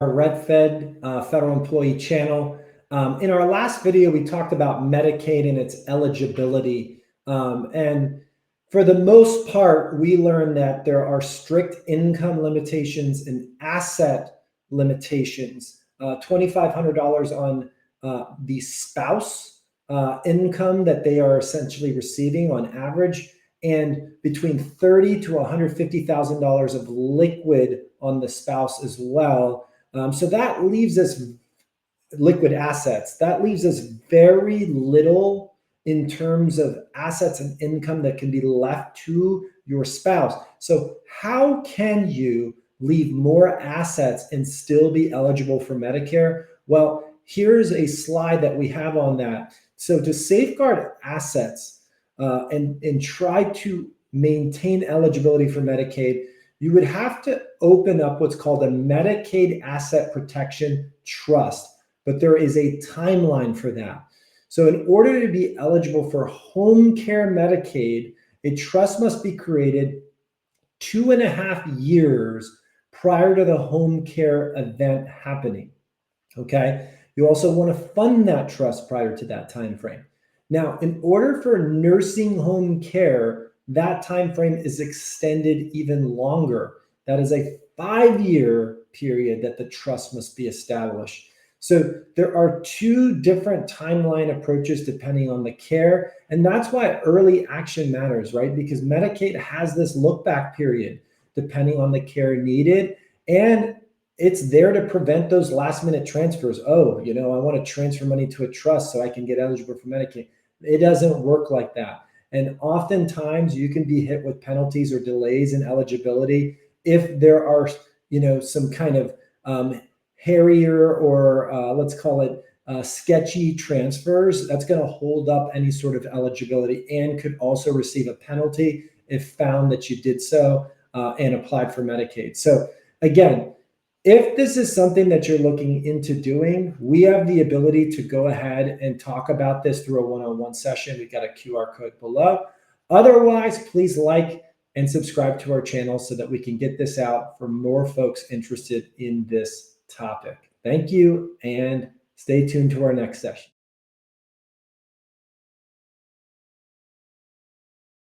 our Red Fed federal employee channel. In our last video, we talked about Medicaid and its eligibility. And for the most part, we learned that there are strict income limitations and asset limitations. $2,500 on the spouse income that they are essentially receiving on average, and between $30,000 to $150,000 of liquid on the spouse as well. So that leaves us liquid assets. That leaves us very little in terms of assets and income that can be left to your spouse. So how can you leave more assets and still be eligible for Medicare? Well, here's a slide that we have on that. So to safeguard assets and try to maintain eligibility for Medicaid, you would have to open up what's called a Medicaid Asset Protection Trust, but there is a timeline for that. So in order to be eligible for home care Medicaid, a trust must be created 2.5 years prior to the home care event happening. Okay. You also want to fund that trust prior to that time frame. Now, in order for nursing home care, that time frame is extended even longer. That is a 5-year period that the trust must be established. So there are 2 different timeline approaches depending on the care. And that's why early action matters, right? Because Medicaid has this look back period depending on the care needed. And it's there to prevent those last minute transfers. Oh, I want to transfer money to a trust so I can get eligible for Medicaid. It doesn't work like that. And oftentimes you can be hit with penalties or delays in eligibility if there are, some kind of hairier or let's call it sketchy transfers. That's going to hold up any sort of eligibility and could also receive a penalty if found that you did so and applied for Medicaid. So again, if this is something that you're looking into doing, we have the ability to go ahead and talk about this through a one-on-one session. We've got a QR code below. Otherwise, please like and subscribe to our channel so that we can get this out for more folks interested in this topic. Thank you, and stay tuned to our next session.